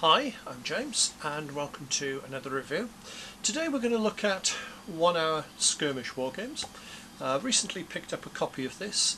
Hi, I'm James and welcome to another review. Today we're going to look at 1 Hour Skirmish Wargames. I recently picked up a copy of this.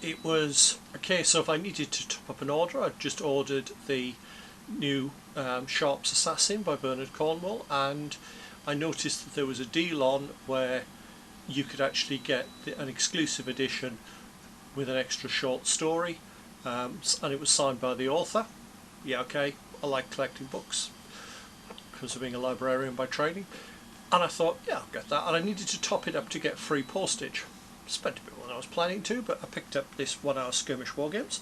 It was a case of I needed to top up an order. I'd just ordered the new Sharp's Assassin by Bernard Cornwell, and I noticed that there was a deal on where you could actually get an exclusive edition with an extra short story. And it was signed by the author. Yeah, okay, I like collecting books because of being a librarian by training, and I thought, yeah, I'll get that, and I needed to top it up to get free postage. Spent a bit more than I was planning to, but I picked up this 1 Hour Skirmish Wargames.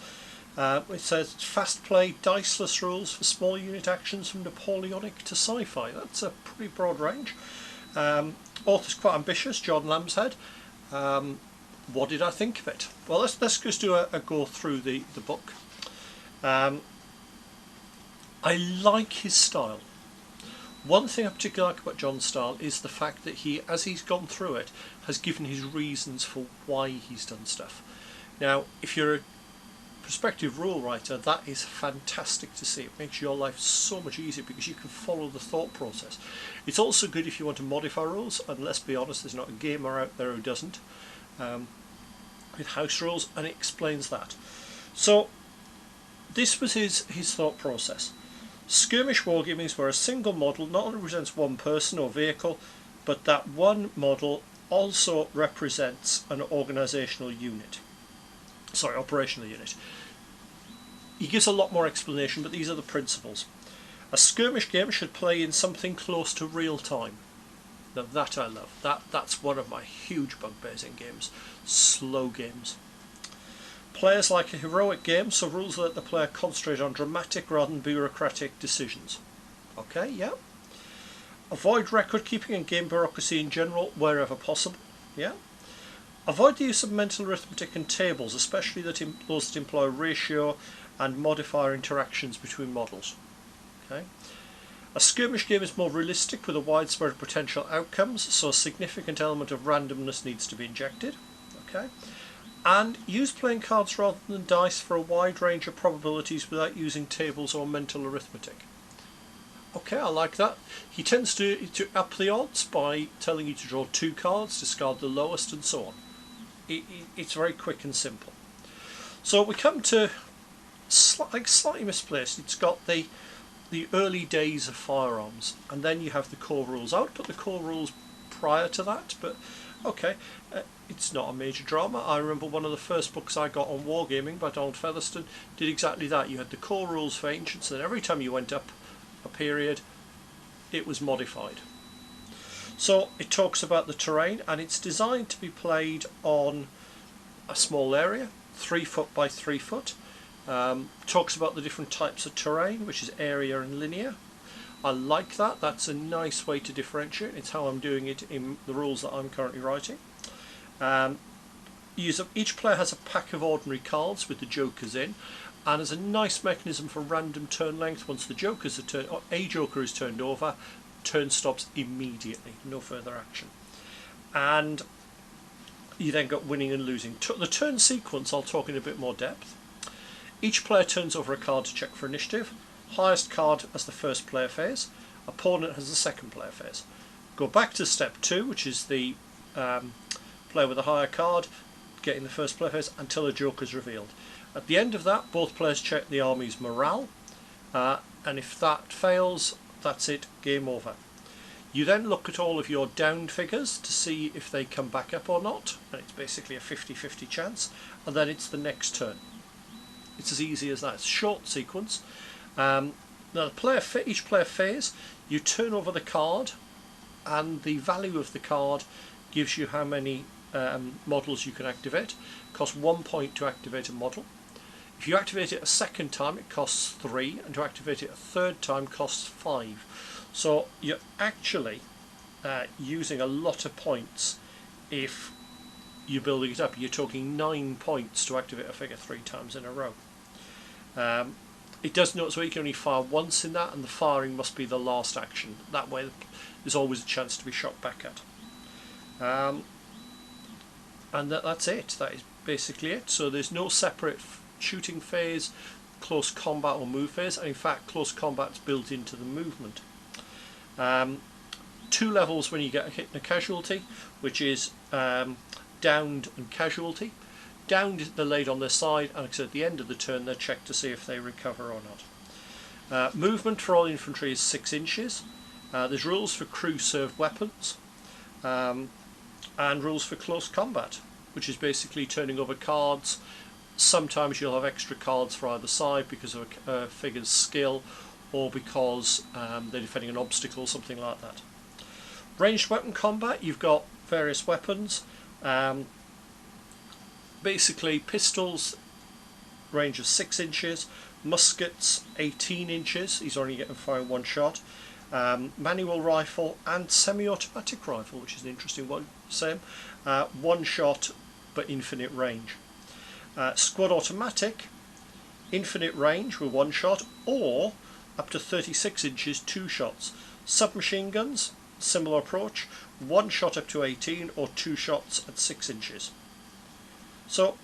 It says fast play diceless rules for small unit actions from Napoleonic to Sci-Fi. That's a pretty broad range. Author's quite ambitious, John Lambshead. What did I think of it? Well, let's just do a go through the book. I like his style. One thing I particularly like about John's style is the fact that he, as he's gone through it, has given his reasons for why he's done stuff. Now, if you're a prospective rule writer, that is fantastic to see. It makes your life so much easier because you can follow the thought process. It's also good if you want to modify rules, and let's be honest, there's not a gamer out there who doesn't. With house rules, and it explains that. So this was his thought process. Skirmish wargaming is where a single model not only represents one person or vehicle, but that one model also represents an operational unit. He gives a lot more explanation, but these are the principles. A skirmish game should play in something close to real time. Now that I love. That's one of my huge bugbears in games. Slow games. Players like a heroic game, so rules let the player concentrate on dramatic rather than bureaucratic decisions. Okay, yeah. Avoid record keeping and game bureaucracy in general wherever possible. Yeah. Avoid the use of mental arithmetic and tables, especially those that employ ratio and modifier interactions between models. Okay. A skirmish game is more realistic with a wide spread of potential outcomes, so a significant element of randomness needs to be injected. Okay. And use playing cards rather than dice for a wide range of probabilities without using tables or mental arithmetic. Okay, I like that. He tends to up the odds by telling you to draw 2 cards, discard the lowest, and so on. It's very quick and simple. So we come to slightly misplaced. It's got the early days of firearms, and then you have the core rules. I would put the core rules prior to that, but okay, it's not a major drama. I remember one of the first books I got on Wargaming by Donald Featherstone did exactly that. You had the core rules for Ancients, and every time you went up a period, it was modified. So it talks about the terrain, and it's designed to be played on a small area, 3 foot by 3 foot. Talks about the different types of terrain, which is area and linear. I like that. That's a nice way to differentiate. It's how I'm doing it in the rules that I'm currently writing. Each player has a pack of ordinary cards with the jokers in, and there's a nice mechanism for random turn length. Once the jokers are turned, or a joker is turned over, turn stops immediately, no further action. And you then got winning and losing. The turn sequence I'll talk in a bit more depth. Each player turns over a card to check for initiative. Highest card as the first player phase. Opponent has the second player phase. Go back to step 2, which is the player with a higher card getting the first player phase until a joker is revealed. At the end of that, both players check the army's morale, and if that fails, that's it, game over. You then look at all of your downed figures to see if they come back up or not, and it's basically a 50-50 chance, and then it's the next turn. It's as easy as that. It's a short sequence. Now each player phase, you turn over the card, and the value of the card gives you how many models you can activate. It costs 1 point to activate a model. If you activate it a second time, it costs 3, and to activate it a third time costs 5. So you're actually using a lot of points if you're building it up. You're talking 9 points to activate a figure 3 times in a row. It does note so you can only fire once in that, and the firing must be the last action. That way there's always a chance to be shot back at. And that's it. That is basically it. So there's no separate shooting phase, close combat or move phase, and in fact close combat's built into the movement. 2 levels when you get a hit and a casualty, which is downed and casualty. Downed, they're laid on their side, and at the end of the turn they're checked to see if they recover or not. Movement for all infantry is 6 inches. There's rules for crew served weapons, and rules for close combat, which is basically turning over cards. Sometimes you'll have extra cards for either side because of a figure's skill, or because they're defending an obstacle or something like that. Ranged weapon combat, you've got various weapons. Basically pistols, range of 6 inches, muskets 18 inches, he's only getting firing 1 shot, manual rifle and semi-automatic rifle, which is an interesting one, same, 1 shot but infinite range. Squad automatic, infinite range with 1 shot, or up to 36 inches 2 shots. Submachine guns, similar approach, 1 shot up to 18 or 2 shots at 6 inches. So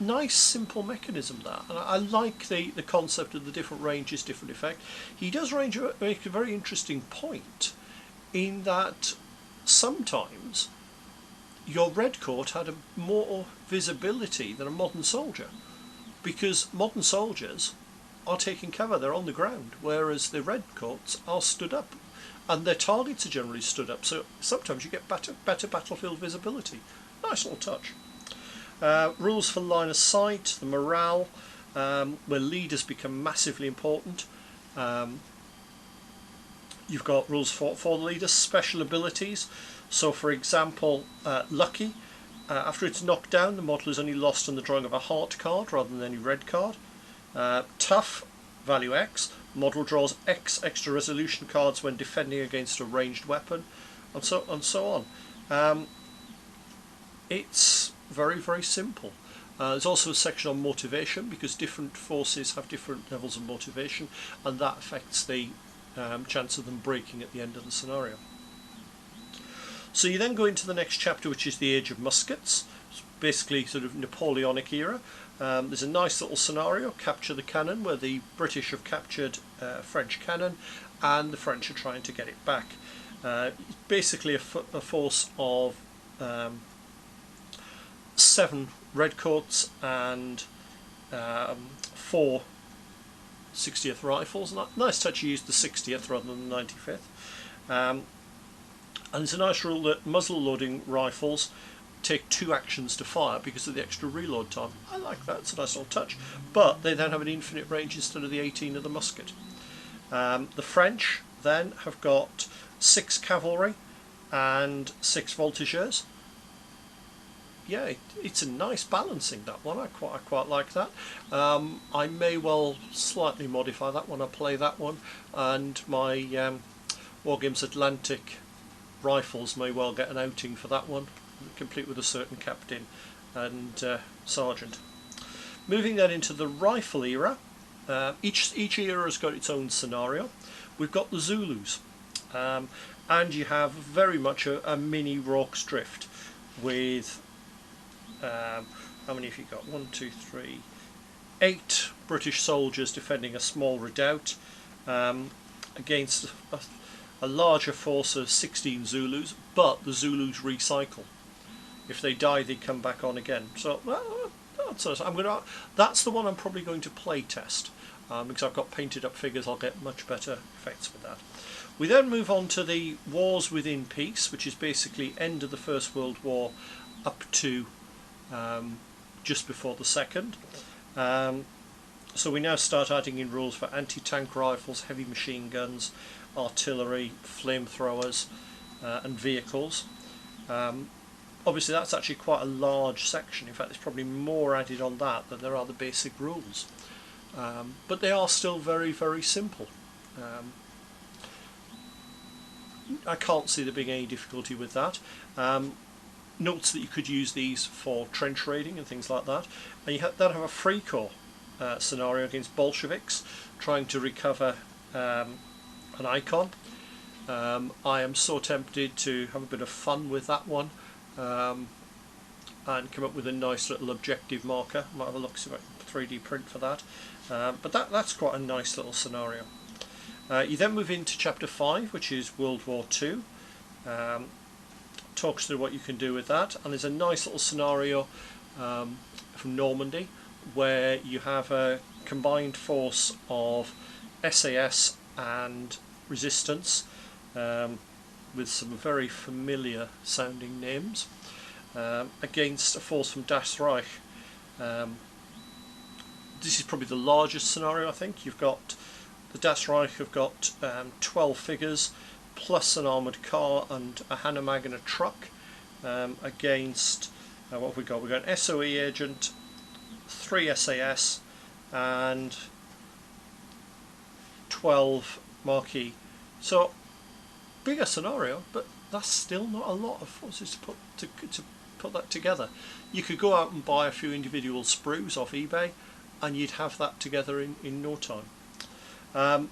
nice simple mechanism that, and I like the concept of the different ranges, different effect. He does make a very interesting point in that sometimes your redcoat had more visibility than a modern soldier, because modern soldiers are taking cover, they're on the ground, whereas the redcoats are stood up, and their targets are generally stood up, so sometimes you get better battlefield visibility. Nice little touch. Rules for line of sight, the morale, where leaders become massively important. You've got rules for the leaders, special abilities. So for example, lucky, after it's knocked down, the model is only lost on the drawing of a heart card rather than any red card. Tough, value X, model draws X extra resolution cards when defending against a ranged weapon, and so on. It's very simple. There's also a section on motivation, because different forces have different levels of motivation, and that affects the chance of them breaking at the end of the scenario. So you then go into the next chapter, which is the Age of Muskets. It's basically sort of Napoleonic era. There's a nice little scenario, Capture the Cannon, where the British have captured French cannon and the French are trying to get it back. Basically a force of 7 redcoats and 4 60th rifles. Nice touch, you used the 60th rather than the 95th. And there's a nice rule that muzzle loading rifles take 2 actions to fire because of the extra reload time. I like that, it's a nice little touch. But they then have an infinite range instead of the 18 of the musket. The French then have got 6 cavalry and 6 voltigeurs. Yeah, it's a nice balancing, that one. I quite like that. I may well slightly modify that when I play that one, and my Wargames Atlantic rifles may well get an outing for that one, complete with a certain captain and sergeant. Moving then into the rifle era, each era has got its own scenario. We've got the Zulus, and you have very much a mini Rorke's Drift with how many have you got? 1, 2, 3, 8 British soldiers defending a small redoubt against a larger force of 16 Zulus, but the Zulus recycle. If they die, they come back on again. So that's the one I'm probably going to play test, because I've got painted up figures. I'll get much better effects with that. We then move on to the Wars Within Peace, which is basically end of the First World War up to just before the Second. So we now start adding in rules for anti-tank rifles, heavy machine guns, artillery, flamethrowers, and vehicles. Obviously that's actually quite a large section. In fact, there's probably more added on that than there are the basic rules. But they are still very simple. I can't see there being any difficulty with that. Notes that you could use these for trench raiding and things like that. And you then have a free corps scenario against Bolsheviks trying to recover an icon. I am so tempted to have a bit of fun with that one and come up with a nice little objective marker. Might have a look, see if I can 3D print for that. But that's quite a nice little scenario. You then move into Chapter 5, which is World War II. Talks through what you can do with that, and there's a nice little scenario from Normandy where you have a combined force of SAS and resistance, with some very familiar sounding names, against a force from Das Reich. This is probably the largest scenario, I think. You've got the Das Reich have got 12 figures plus an armoured car and a Hanomag and a truck, against what have we got? We've got an SOE agent, 3 SAS and 12 Marquis. So bigger scenario, but that's still not a lot of forces to put that together. You could go out and buy a few individual sprues off eBay and you'd have that together in no time.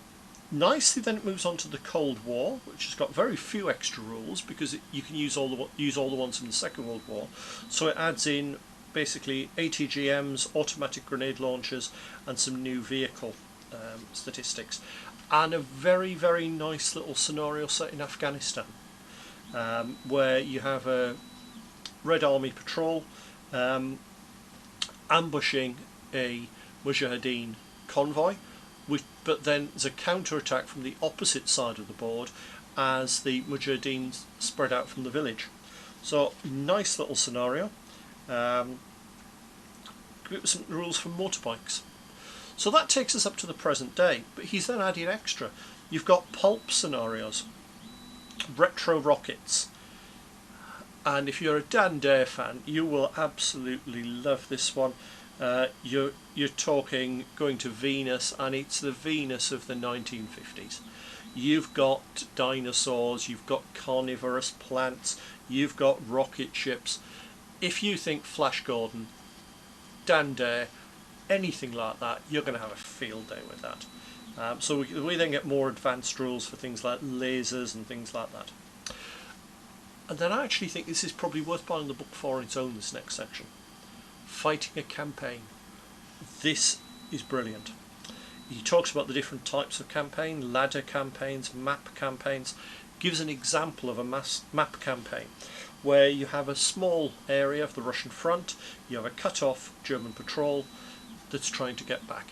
Nicely then it moves on to the Cold War, which has got very few extra rules because you can use all the ones from the Second World War. So it adds in basically ATGMs, automatic grenade launchers, and some new vehicle statistics, and a very, very nice little scenario set in Afghanistan, where you have a Red Army patrol ambushing a Mujahideen convoy, but then there's a counter-attack from the opposite side of the board as the Mujahideen spread out from the village. So nice little scenario. Some rules for motorbikes. So that takes us up to the present day, but he's then added extra. You've got Pulp scenarios, retro rockets, and if you're a Dan Dare fan, you will absolutely love this one. You're talking going to Venus, and it's the Venus of the 1950s. You've got dinosaurs, you've got carnivorous plants, you've got rocket ships. If you think Flash Gordon, Dan Dare, anything like that, you're going to have a field day with that. So we then get more advanced rules for things like lasers and things like that. And then I actually think this is probably worth buying the book for on its own, this next section. Fighting a campaign. This is brilliant. He talks about the different types of campaign, ladder campaigns, map campaigns. Gives an example of a map campaign where you have a small area of the Russian front, you have a cut-off German patrol that's trying to get back.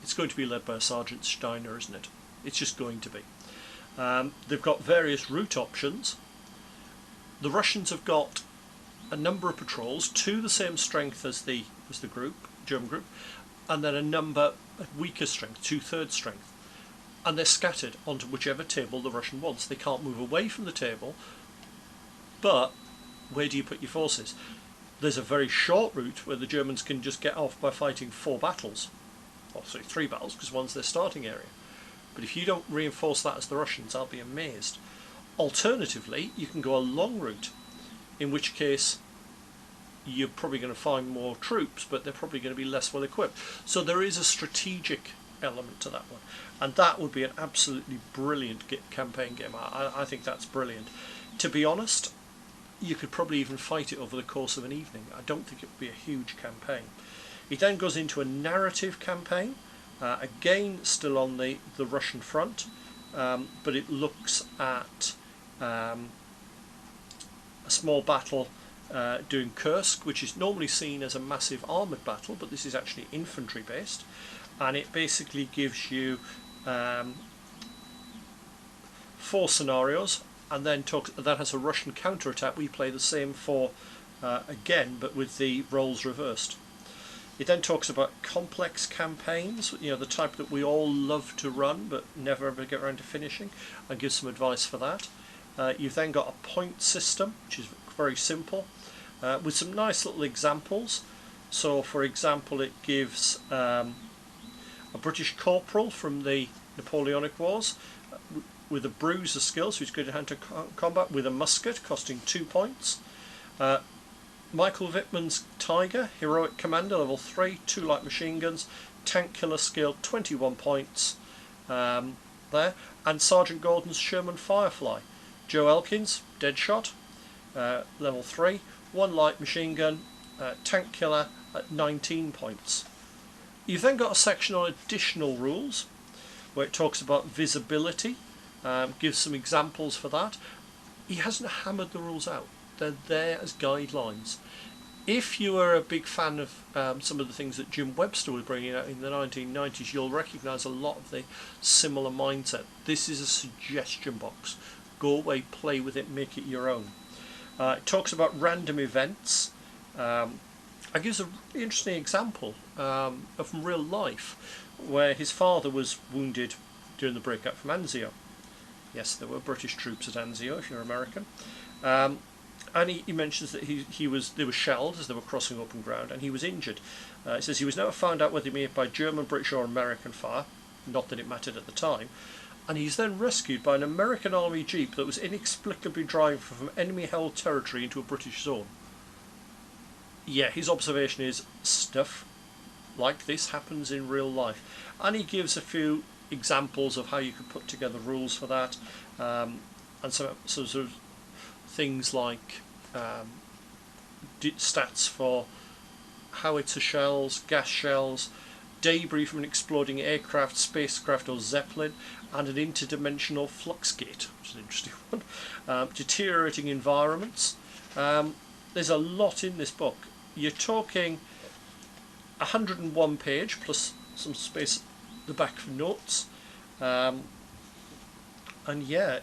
It's going to be led by Sergeant Steiner, isn't it? It's just going to be. They've got various route options. The Russians have got a number of patrols, 2 the same strength as the German group, and then a number at weaker strength, 2/3 strength, and they're scattered onto whichever table the Russian wants. They can't move away from the table, but where do you put your forces? There's a very short route where the Germans can just get off by fighting 4 battles, or sorry, 3 battles, because one's their starting area. But if you don't reinforce that as the Russians, I'll be amazed. Alternatively, you can go a long route, in which case you're probably going to find more troops, but they're probably going to be less well equipped. So there is a strategic element to that one, and that would be an absolutely brilliant campaign game. I think that's brilliant. To be honest, you could probably even fight it over the course of an evening. I don't think it would be a huge campaign. It then goes into a narrative campaign, again still on the Russian front, but it looks at a small battle doing Kursk, which is normally seen as a massive armoured battle, but this is actually infantry based, and it basically gives you 4 scenarios, and then that has a Russian counterattack. We play the same 4 again, but with the roles reversed. It then talks about complex campaigns, you know, the type that we all love to run but never ever get around to finishing, and gives some advice for that. You've then got a point system, which is very simple, with some nice little examples. So for example, it gives a British corporal from the Napoleonic Wars with a bruiser skill, so he's good at hand-to-hand combat, with a musket costing 2 points. Michael Wittmann's Tiger, heroic commander, level 3, 2 light machine guns, tank killer skill, 21 points there. And Sergeant Gordon's Sherman Firefly, Joe Elkins, Deadshot, level 3, 1 light machine gun, tank killer, at 19 points. You've then got a section on additional rules where it talks about visibility, gives some examples for that. He hasn't hammered the rules out. They're there as guidelines. If you are a big fan of some of the things that Jim Webster was bringing out in the 1990s, you'll recognise a lot of the similar mindset. This is a suggestion box. Go away, play with it, make it your own. It talks about random events. It gives a really interesting example from real life where his father was wounded during the breakout from Anzio. Yes, there were British troops at Anzio, if you're American. And he mentions that they were shelled as they were crossing open ground, and he was injured. It says he was never found out whether he made by German, British or American fire, not that it mattered at the time, and he's then rescued by an American army jeep that was inexplicably driving from enemy-held territory into a British zone. Yeah, his observation is stuff like this happens in real life, and he gives a few examples of how you could put together rules for that, and some sort of things like stats for howitzer shells, gas shells, debris from an exploding aircraft, spacecraft or zeppelin, and an interdimensional flux gate, which is an interesting one. Deteriorating environments. There's a lot in this book. You're talking 101 page plus some space at the back for notes, and yeah,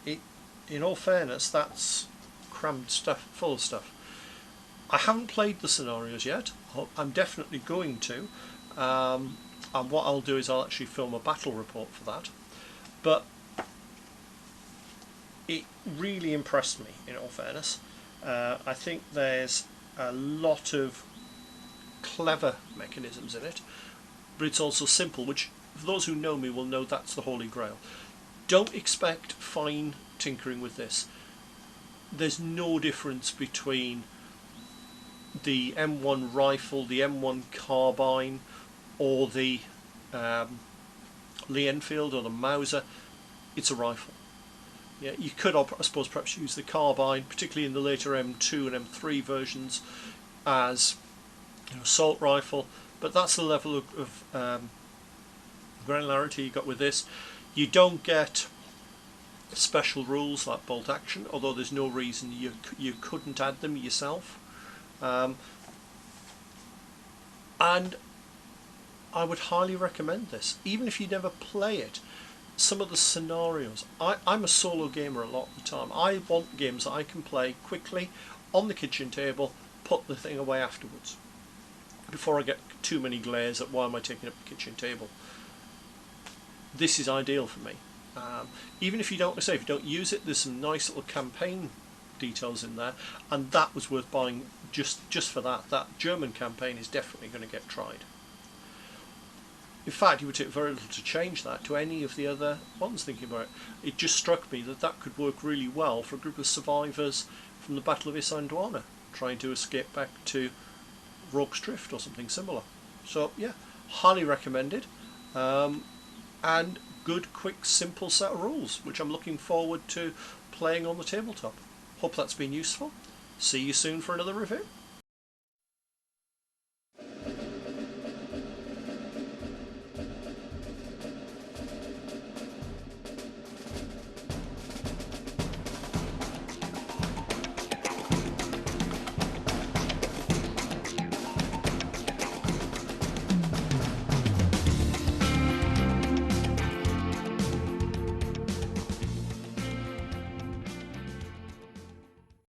in all fairness, that's crammed stuff, full of stuff. I haven't played the scenarios yet. I'm definitely going to, and what I'll do is I'll actually film a battle report for that. But it really impressed me, in all fairness. I think there's a lot of clever mechanisms in it, but it's also simple, which for those who know me will know that's the holy grail. Don't expect fine tinkering with this. There's no difference between the M1 rifle, the M1 carbine, or the Lee Enfield or the Mauser. It's a rifle. Yeah, you could, I suppose, perhaps use the carbine, particularly in the later M2 and M3 versions, as an assault rifle. But that's the level of granularity you got with this. You don't get special rules like bolt action, although there's no reason you couldn't add them yourself. And I would highly recommend this, even if you never play it. Some of the scenarios, I'm a solo gamer a lot of the time. I want games that I can play quickly on the kitchen table, put the thing away afterwards, before I get too many glares at why am I taking up the kitchen table. This is ideal for me. Even if you don't use it, there's some nice little campaign details in there, and that was worth buying just for that. That German campaign is definitely going to get tried. In fact, it would take very little to change that to any of the other ones. Thinking about it, it just struck me that could work really well for a group of survivors from the Battle of Isandlwana trying to escape back to Rogue's Drift or something similar. So yeah, highly recommended, and good, quick, simple set of rules, which I'm looking forward to playing on the tabletop. Hope that's been useful. See you soon for another review.